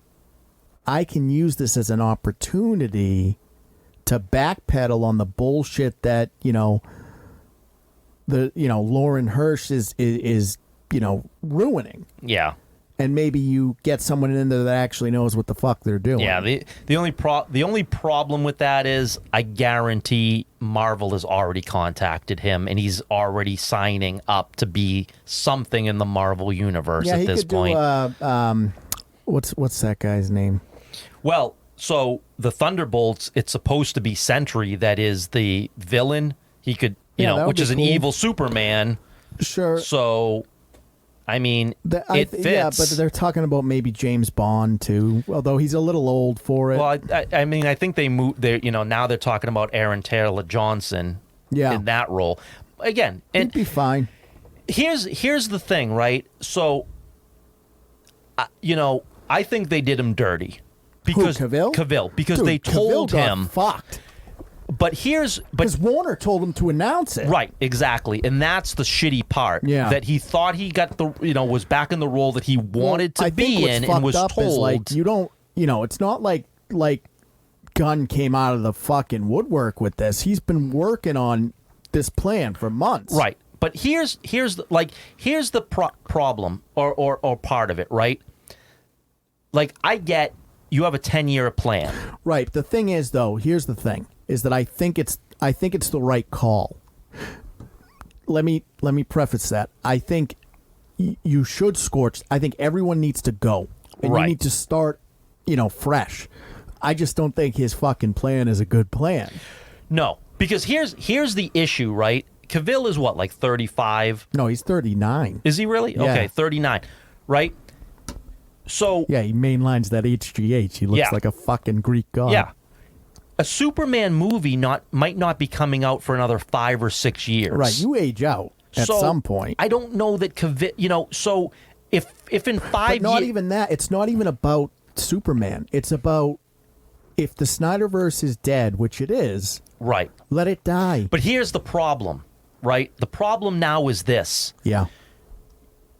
I can use this as an opportunity to backpedal on the bullshit that, Lauren Hirsch is ruining. Yeah. And maybe you get someone in there that actually knows what the fuck they're doing. Yeah, the only problem with that is I guarantee Marvel has already contacted him and he's already signing up to be something in the Marvel universe at this point. What's that guy's name? Well, so the Thunderbolts, it's supposed to be Sentry that is the villain. He could, which is an evil Superman. Sure. So I mean, it fits. Yeah, but they're talking about maybe James Bond too, although he's a little old for it. Well, I mean, I think they moved. Now they're talking about Aaron Taylor Johnson in that role. Again, he'd be fine. Here's the thing, right? So, I think they did him dirty because Cavill, because they told him fucked. But because Warner told him to announce it. Right, exactly. And that's the shitty part. Yeah. That he thought he got was back in the role that he wanted to be in and was told. Is like, you don't, it's not like Gunn came out of the fucking woodwork with this. He's been working on this plan for months. Right. But here's the problem or part of it, right? Like, I get you have a 10-year plan. Right. The thing is, though, here's the thing. Is that I think it's the right call. Let me preface that. I think you should Scorch. I think everyone needs to go. And you need to start, fresh. I just don't think his fucking plan is a good plan. No, because here's the issue, right? Cavill is what, like 35? No, he's 39. Is he really? Yeah. Okay, 39. Right? So yeah, he mainlines that HGH. He looks like a fucking Greek god. Yeah. A Superman movie might not be coming out for another 5 or 6 years. Right, you age out at some point. I don't know that Cavill, so if in 5 years... But not even that. It's not even about Superman. It's about if the Snyderverse is dead, which it is, right, let it die. But here's the problem, right? The problem now is this. Yeah.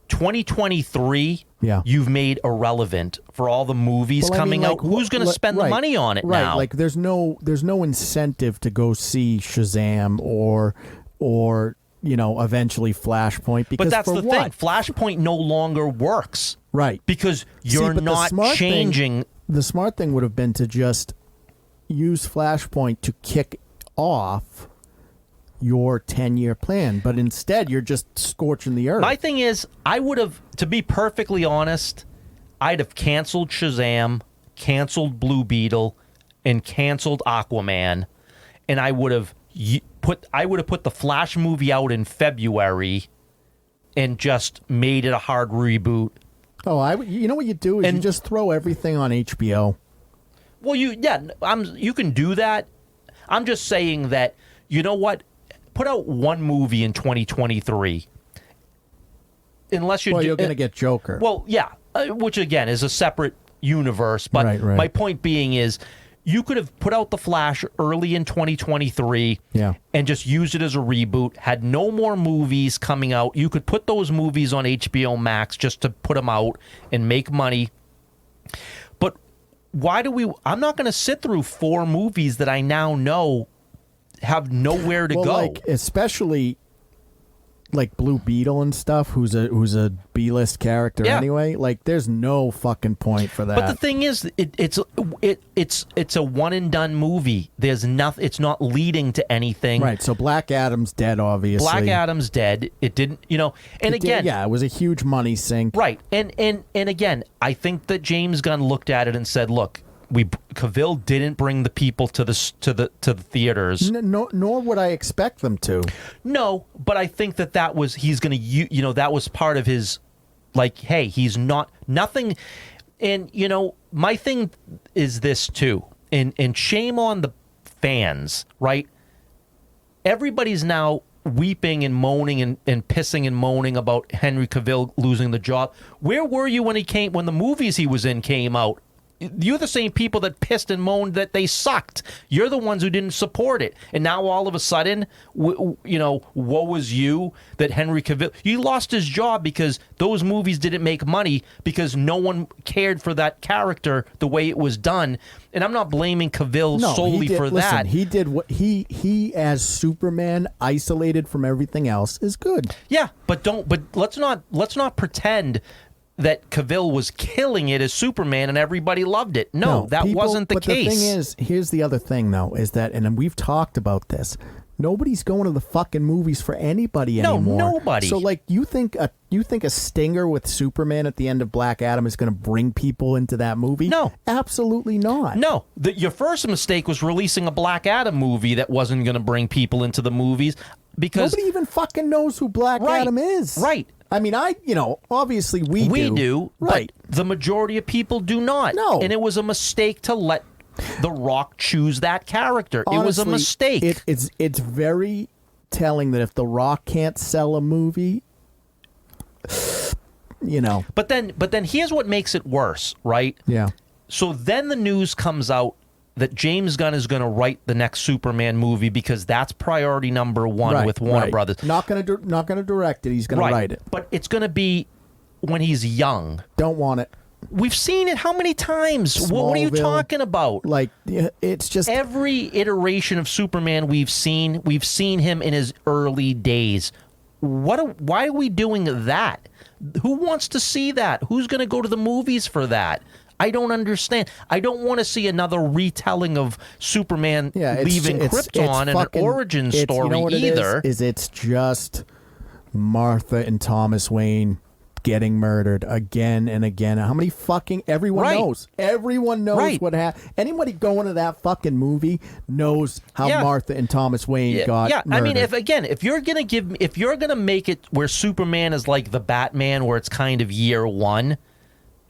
2023, you've made irrelevant for all the movies coming out. Who's going to spend the money on it now? Like there's no incentive to go see Shazam or eventually Flashpoint. Because but that's the thing. Flashpoint no longer works. Right. Because you're not changing. The smart thing would have been to just use Flashpoint to kick off your 10-year plan, but instead you're just scorching the earth. My thing is, I would have, to be perfectly honest, I'd have canceled Shazam, canceled Blue Beetle, and canceled Aquaman, and I would have put the Flash movie out in February and just made it a hard reboot. Oh, you know what you do is you just throw everything on HBO. Well, you can do that. I'm just saying that, you know what? Put out one movie in 2023. Unless you're going to get Joker. Well, yeah, which again is a separate universe. But right. My point being is, you could have put out The Flash early in 2023 and just used it as a reboot, had no more movies coming out. You could put those movies on HBO Max just to put them out and make money. But I'm not going to sit through 4 movies that I now know have nowhere to go. Like, especially like Blue Beetle and stuff, who's a B-list character anyway. Like, there's no fucking point for that. But the thing is, it's a one and done movie. There's nothing. It's not leading to anything. Right. So Black Adam's dead, obviously. Black Adam's dead. It didn't. And again, it was a huge money sink. Right. And again, I think that James Gunn looked at it and said, "Look, Cavill didn't bring the people to the theaters. Nor would I expect them to. No, but I think that was he's going to that was part of his, like, hey, he's not nothing. And my thing is this too, and shame on the fans, right? Everybody's now weeping and moaning and pissing and moaning about Henry Cavill losing the job. Where were you when the movies he was in came out? You're the same people that pissed and moaned that they sucked. You're the ones who didn't support it. And now all of a sudden, woe is you that Henry Cavill... You lost his job because those movies didn't make money because no one cared for that character the way it was done. And I'm not blaming Cavill solely for that. He did what he as Superman, isolated from everything else, is good. Yeah, but let's not pretend that Cavill was killing it as Superman and everybody loved it. No, that wasn't the case. But the thing is, here's the other thing, though, is that, and we've talked about this, nobody's going to the fucking movies for anybody anymore. No, nobody. So, like, you think a stinger with Superman at the end of Black Adam is going to bring people into that movie? No. Absolutely not. No. Your first mistake was releasing a Black Adam movie that wasn't going to bring people into the movies because... Nobody even fucking knows who Black Adam is. Right. I mean, obviously we do, right? But the majority of people do not. No, and it was a mistake to let The Rock choose that character. Honestly, it was a mistake. It's very telling that if The Rock can't sell a movie, But then here's what makes it worse, right? Yeah. So then the news comes out that James Gunn is going to write the next Superman movie because that's priority number one with Warner Brothers. Not going to direct it. He's going to write it. But it's going to be when he's young. Don't want it. We've seen it how many times? What are you talking about? Like, it's just every iteration of Superman we've seen him in his early days. Why are we doing that? Who wants to see that? Who's going to go to the movies for that? I don't understand. I don't want to see another retelling of Superman leaving Krypton and an origin story either. It's just Martha and Thomas Wayne getting murdered again and again. How many fucking... Everyone knows. Everyone knows what happened. Anybody going to that fucking movie knows how Martha and Thomas Wayne got murdered. I mean, if you're gonna make it where Superman is like the Batman, where it's kind of year one,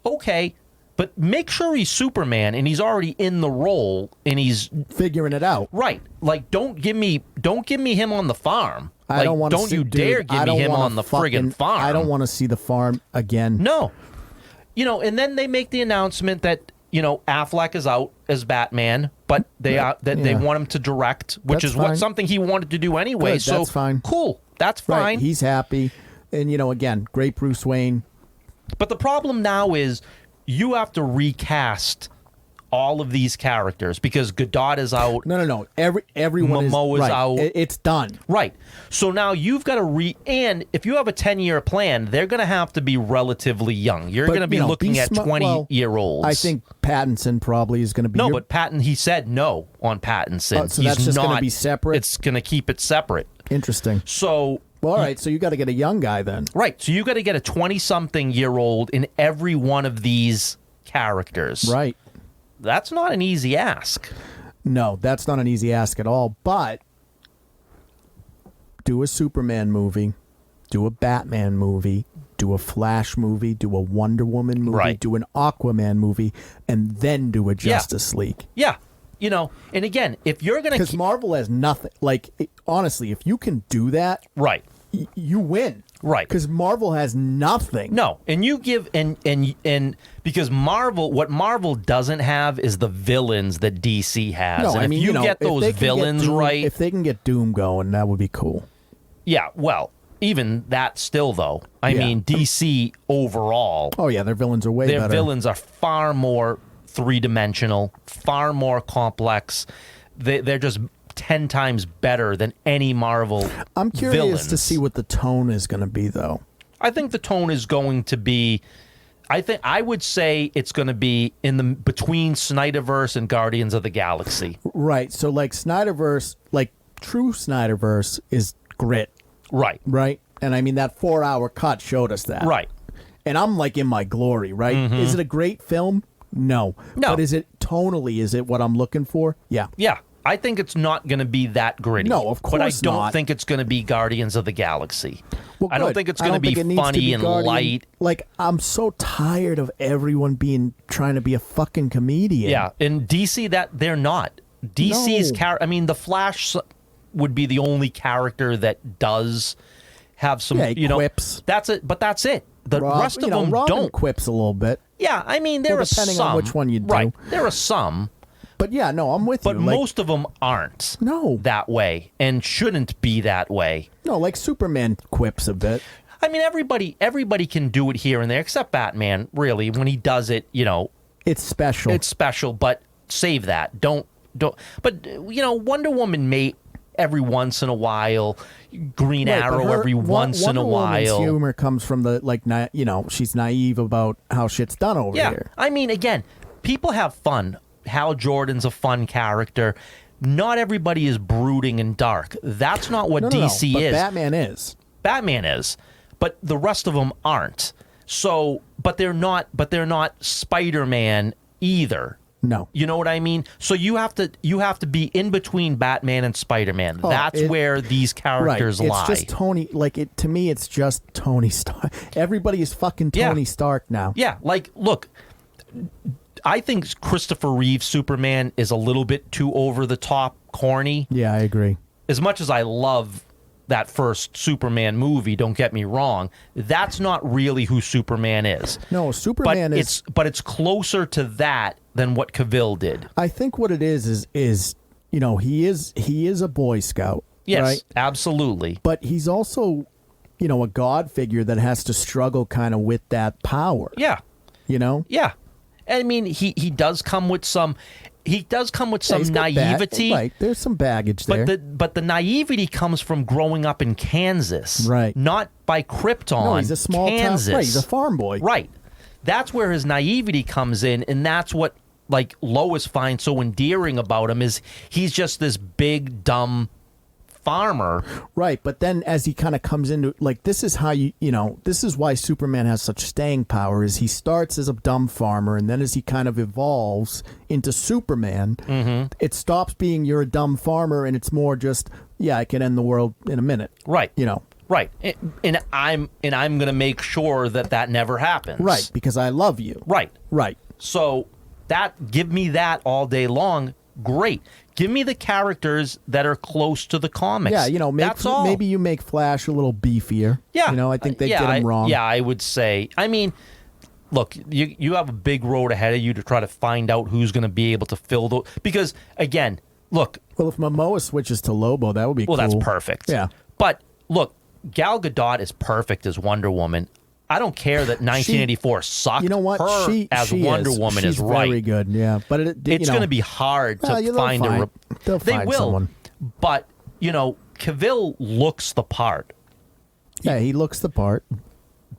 okay. But make sure he's Superman and he's already in the role and he's figuring it out. Right. Like, don't give me him on the farm. I don't want to. Don't you dare give me him on the friggin' farm. I don't want to see the farm again. No. And then they make the announcement that Affleck is out as Batman, but they want him to direct, which is something he wanted to do anyway. Good, so that's fine. Cool. That's fine. Right, he's happy, and again, great Bruce Wayne. But the problem now is you have to recast all of these characters because Godot is out. No. Everyone Momoa is out. It's done. Right. So now you've got to and if you have a 10-year plan, they're going to have to be relatively young. You're going to be looking at 20-year-olds. I think Pattinson probably is going to be. No, but he said no on Pattinson. So that's just going to be separate? It's going to keep it separate. Interesting. So... Well, all right, so you got to get a young guy then. Right. So you got to get a 20-something-year-old in every one of these characters. Right. That's not an easy ask. No, that's not an easy ask at all. But do a Superman movie, do a Batman movie, do a Flash movie, do a Wonder Woman movie, do an Aquaman movie, and then do a Justice League. Yeah. And again, if you're going to... Because Marvel has nothing. Like, honestly, if you can do that... Right. You win. Right. Because Marvel has nothing. No. And you give... And because what Marvel doesn't have is the villains that DC has. No, and I mean, if you get those villains right... If they can get Doom going, that would be cool. Yeah, well... Even that still, though. I mean, DC overall... Oh, yeah, their villains are way better. Their villains are far more... three-dimensional, far more complex. They're just 10 times better than any Marvel I'm curious villains. To see what the tone is going to be, though. I think the tone is going to be... I would say it's going to be between Snyderverse and Guardians of the Galaxy. Right. So, like, Snyderverse, like, true Snyderverse is grit. Right. Right? And, I mean, that 4-hour cut showed us that. Right. And I'm, like, in my glory, right? Mm-hmm. Is it a great film? No. But is it tonally, is it what I'm looking for? Yeah. Yeah. I think it's not going to be that gritty. No, of course not. But I don't think it's going to be Guardians of the Galaxy. Well, I don't think it's going to be funny and light. Like, I'm so tired of everyone trying to be a fucking comedian. Yeah. In DC, they're not. DC's I mean, the Flash would be the only character that does have some, quips. That's it. But that's it. The rest of them Robin don't. Quips a little bit. Yeah, I mean, there are some. Depending on which one you do. Right, there are some. But yeah, no, I'm with you. But most of them aren't that way and shouldn't be that way. No, like Superman quips a bit. I mean, everybody can do it here and there, except Batman, really. When he does it, it's special. It's special, but save that. Don't. But, Wonder Woman may every once in a while, Green Arrow every once in a while. Wonder Woman's humor comes from the, she's naive about how shit's done over here. Yeah, I mean, again, people have fun. Hal Jordan's a fun character. Not everybody is brooding and dark. That's not what DC but is. Batman is. But the rest of them aren't. So, but they're not Spider-Man either. No. You know what I mean? So you have to be in between Batman and Spider-Man. That's where these characters lie. It's just Tony, to me it's just Tony Stark. Everybody is fucking Tony Stark now. Yeah, look, I think Christopher Reeve's Superman is a little bit too over the top, corny. Yeah, I agree. As much as I love that first Superman movie, don't get me wrong, that's not really who Superman is. No, Superman is... But it's closer to that than what Cavill did. I think what it is he is a Boy Scout. Yes, right? Absolutely. But he's also, a God figure that has to struggle kind of with that power. Yeah. Yeah. I mean, he does come with some... He does come with some naivety. Right, there's some baggage there. But the naivety comes from growing up in Kansas. Right. Not by Krypton. No, he's a small Kansas. town. Right, he's a farm boy. Right. That's where his naivety comes in, and that's what Lois finds so endearing about him is he's just this big, dumb farmer. Right, but then as he kind of comes into this is how this is why Superman has such staying power is he starts as a dumb farmer and then as he kind of evolves into Superman, it stops being you're a dumb farmer and it's more just I can end the world in a minute. Right. Right. And I'm going to make sure that never happens. Right, because I love you. Right. Right. So give me that all day long. Great. Give me the characters that are close to the comics. Yeah, that's all. Maybe you make Flash a little beefier. Yeah. I think they get him wrong. Yeah, I would say. I mean, look, you have a big road ahead of you to try to find out who's going to be able to fill those. Because, again, look. Well, if Momoa switches to Lobo, that would be cool. Well, that's perfect. Yeah. But, look, Gal Gadot is perfect as Wonder Woman. I don't care that 1984 sucked. You know what? Her as Wonder Woman She's is right. very good, yeah. But it's going to be hard to find a... They'll they find will, someone. But, Cavill looks the part. Yeah, he looks the part.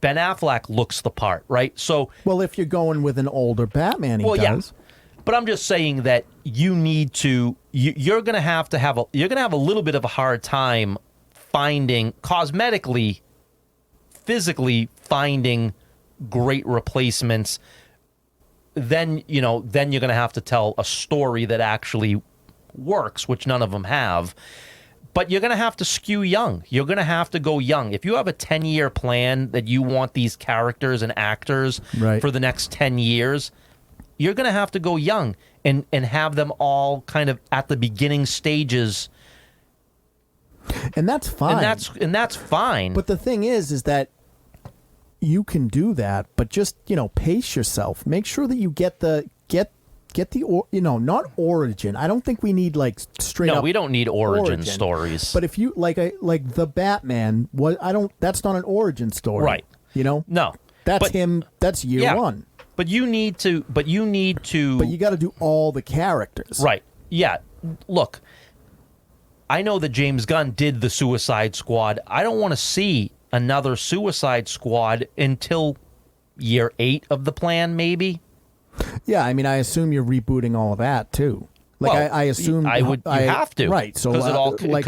Ben Affleck looks the part, right? So... Well, if you're going with an older Batman, he does. Yeah. But I'm just saying that you need to... You're going to have a little bit of a hard time finding, cosmetically... physically finding great replacements, then you're going to have to tell a story that actually works, which none of them have. But you're going to have to skew young. You're going to have to go young. If you have a 10-year plan that you want these characters and actors for the next 10 years, you're going to have to go young and have them all kind of at the beginning stages. And that's fine. And that's fine. But the thing is that you can do that, but just, pace yourself. Make sure that you get the not origin. I don't think we need straight up. No, we don't need origin stories. But if you like the Batman, that's not an origin story. Right. No. That's him. That's year one. But you need to But you got to do all the characters. Right. Yeah. Look. I know that James Gunn did the Suicide Squad. I don't want to see another Suicide Squad until year 8 of the plan, maybe. Yeah, I mean, I assume you're rebooting all of that too. I assume you have to, right? So because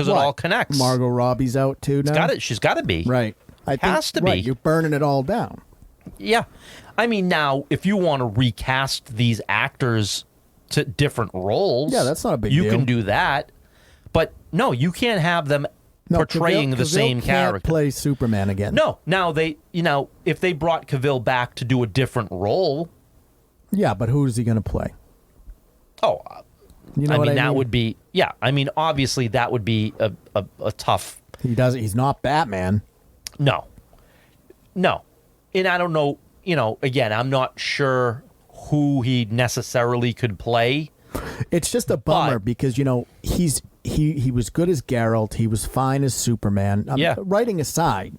it all connects. Margot Robbie's out too now. She's got to be right. Has to be. You're burning it all down. Yeah, I mean, now if you want to recast these actors to different roles, that's not a big deal. You can do that, but no, you can't have them portraying the same character. Can't play Superman again. No, now if they brought Cavill back to do a different role. Yeah, but who is he going to play? Oh, You know I what mean, I that mean? would be, yeah. I mean, obviously, that would be a tough. He's not Batman. No. And I don't know, again, I'm not sure who he necessarily could play. It's just a bummer because, he was good as Geralt. He was fine as Superman. Writing aside,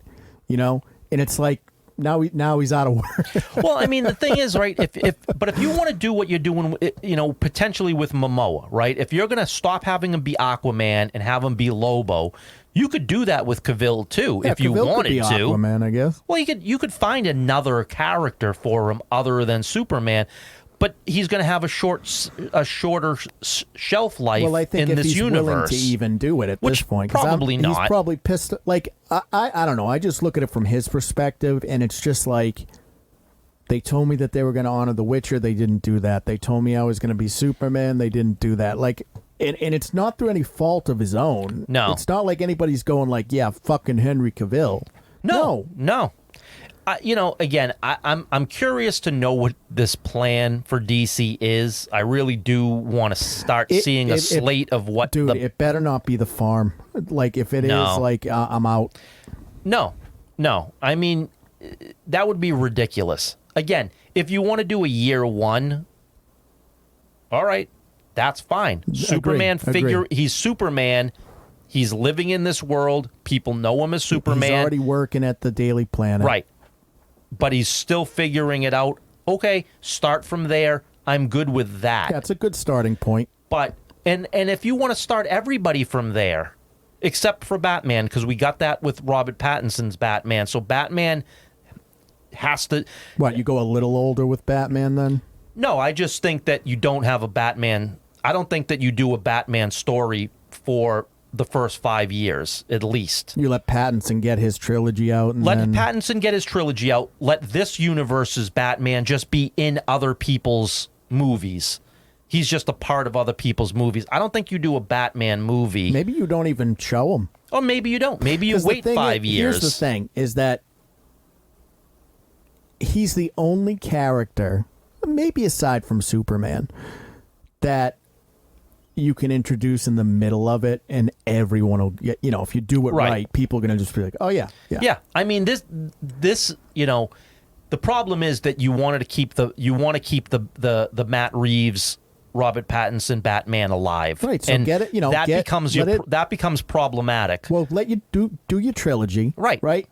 and it's like, now he's out of work. Well, I mean, the thing is, right, if you want to do what you're doing, potentially with Momoa, right, if you're going to stop having him be Aquaman and have him be Lobo, you could do that with Cavill, too, if you Cavill wanted could be to. Aquaman, I guess. Well, you could find another character for him other than Superman, but he's going to have a shorter shelf life Well, I think in if this he's willing universe. to even do it at this point, 'cause probably not. He's probably pissed. Like I don't know. I just look at it from his perspective, and it's just like they told me that they were going to honor The Witcher. They didn't do that. They told me I was going to be Superman. They didn't do that. Like, and it's not through any fault of his own. No, it's not like anybody's going like, yeah, fucking Henry Cavill. No. Again, I'm curious to know what this plan for DC is. I really do want to start seeing a slate of what. Dude, it better not be The Farm. Like, if it is, like, I'm out. No. I mean, that would be ridiculous. Again, if you want to do a year one, all right, that's fine. Superman figure. He's Superman. He's living in this world. People know him as Superman. He's already working at the Daily Planet. Right. But he's still figuring it out. Okay, start from there. I'm good with that. Yeah, it's a good starting point. But and if you want to start everybody from there, except for Batman, because we got that with Robert Pattinson's Batman. So Batman has to. What, you go a little older with Batman then? No, I just think that you don't have a Batman. I don't think that you do a Batman story for the first 5 years, at least. You let Pattinson get his trilogy out. And let Pattinson get his trilogy out. Let this universe's Batman just be in other people's movies. He's just a part of other people's movies. I don't think you do a Batman movie. Maybe you don't even show him. Or maybe you don't. Maybe you wait 5 years. Here's the thing, is that he's the only character, maybe aside from Superman, that you can introduce in the middle of it, and everyone will get, if you do it right, people are going to just be like, oh, yeah. Yeah. I mean, this, the problem is that you want to keep the Matt Reeves, Robert Pattinson Batman alive. Right. So and get it, that becomes problematic. Well, let you do your trilogy. Right.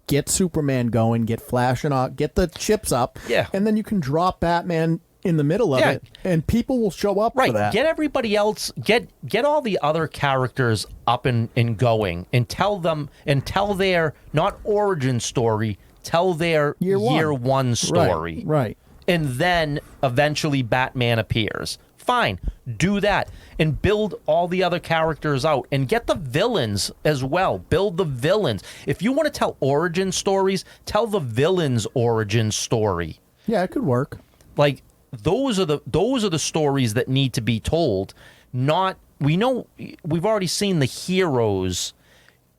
Get Superman going, get Flash and all, get the chips up. Yeah. And then you can drop Batman in the middle of it, and people will show up for that. Get everybody else, get all the other characters up and going, and tell their not origin story, tell their year one story. Right. And then eventually Batman appears. Fine, do that and build all the other characters out and get the villains as well. Build the villains. If you want to tell origin stories, tell the villain's origin story. Yeah, it could work. Like, those are the stories that need to be told. We've already seen the heroes.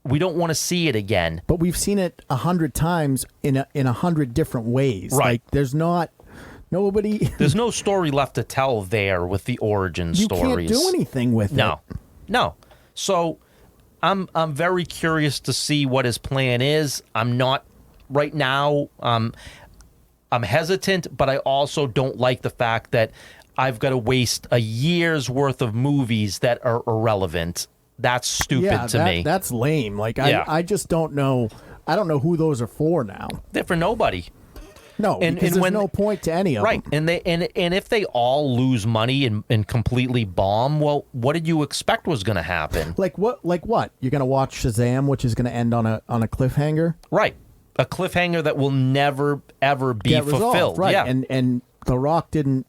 We don't want to see it again. But we've seen it 100 times in 100 different ways. Right. Like, there's no story left to tell there with the origin stories. You can't do anything with it. No. So I'm very curious to see what his plan is. I'm not right now. I'm hesitant, but I also don't like the fact that I've got to waste a year's worth of movies that are irrelevant. That's stupid to me. That's lame. Like, I just don't know. I don't know who those are for now. They're for nobody. No, because there's no point to any of them. Right, and if they all lose money and completely bomb, well, what did you expect was going to happen? Like what? You're going to watch Shazam, which is going to end on a cliffhanger? Right. A cliffhanger that will never, ever be fulfilled. Right. Yeah. And The Rock didn't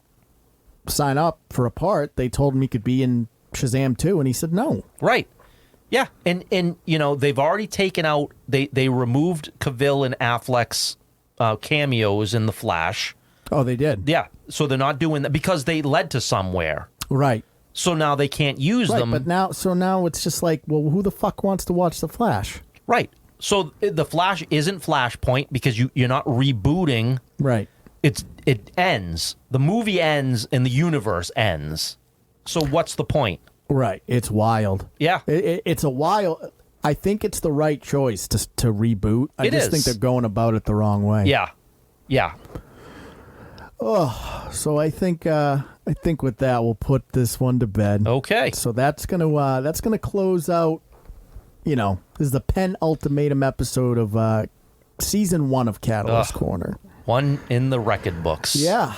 sign up for a part. They told him he could be in Shazam 2, and he said no. Right. Yeah. And they've already taken out, they removed Cavill and Affleck's cameos in The Flash. Oh, they did? Yeah. So they're not doing that because they led to somewhere. Right. So now they can't use them. But now it's just like, well, who the fuck wants to watch The Flash? Right. So The Flash isn't Flashpoint because you're not rebooting. Right. It ends. The movie ends and the universe ends. So what's the point? Right. It's wild. Yeah. It's a wild. I think it's the right choice to reboot. I just think they're going about it the wrong way. Yeah. Yeah. Oh, so I think with that we'll put this one to bed. Okay. So that's gonna close out. You know, this is the penultimate episode of season 1 of Catalyst Corner. One in the record books. Yeah.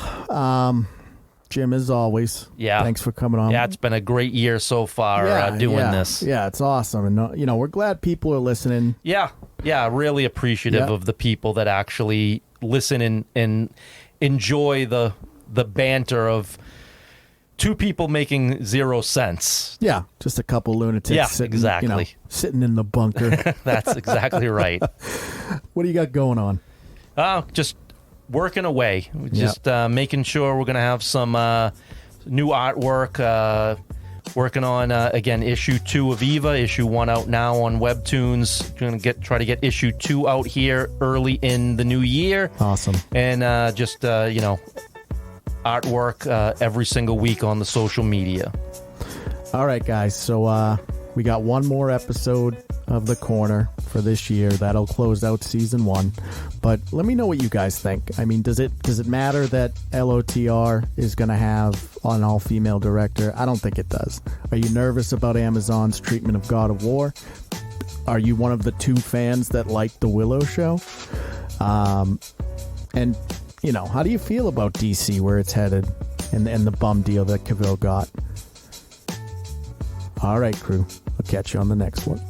Jim, as always. Yeah. Thanks for coming on. Yeah, it's been a great year so far doing this. Yeah, it's awesome, and you know we're glad people are listening. Yeah. Really appreciative of the people that actually listen and enjoy the banter of two people making 0 sense. Yeah, just a couple lunatics sitting in the bunker. That's exactly right. What do you got going on? Just working away. Just making sure we're going to have some new artwork. Working on, again, issue 2 of Eva, issue 1 out now on Webtoons. Going to try to get issue 2 out here early in the new year. Awesome. And just, artwork every single week on the social media. All right, guys. So we got one more episode of The Corner for this year. That'll close out season 1. But let me know what you guys think. I mean, does it matter that LOTR is going to have an all-female director? I don't think it does. Are you nervous about Amazon's treatment of God of War? Are you one of the 2 fans that liked the Willow show? And, you know, how do you feel about DC, where it's headed, and the bum deal that Cavill got? All right, crew. I'll catch you on the next one.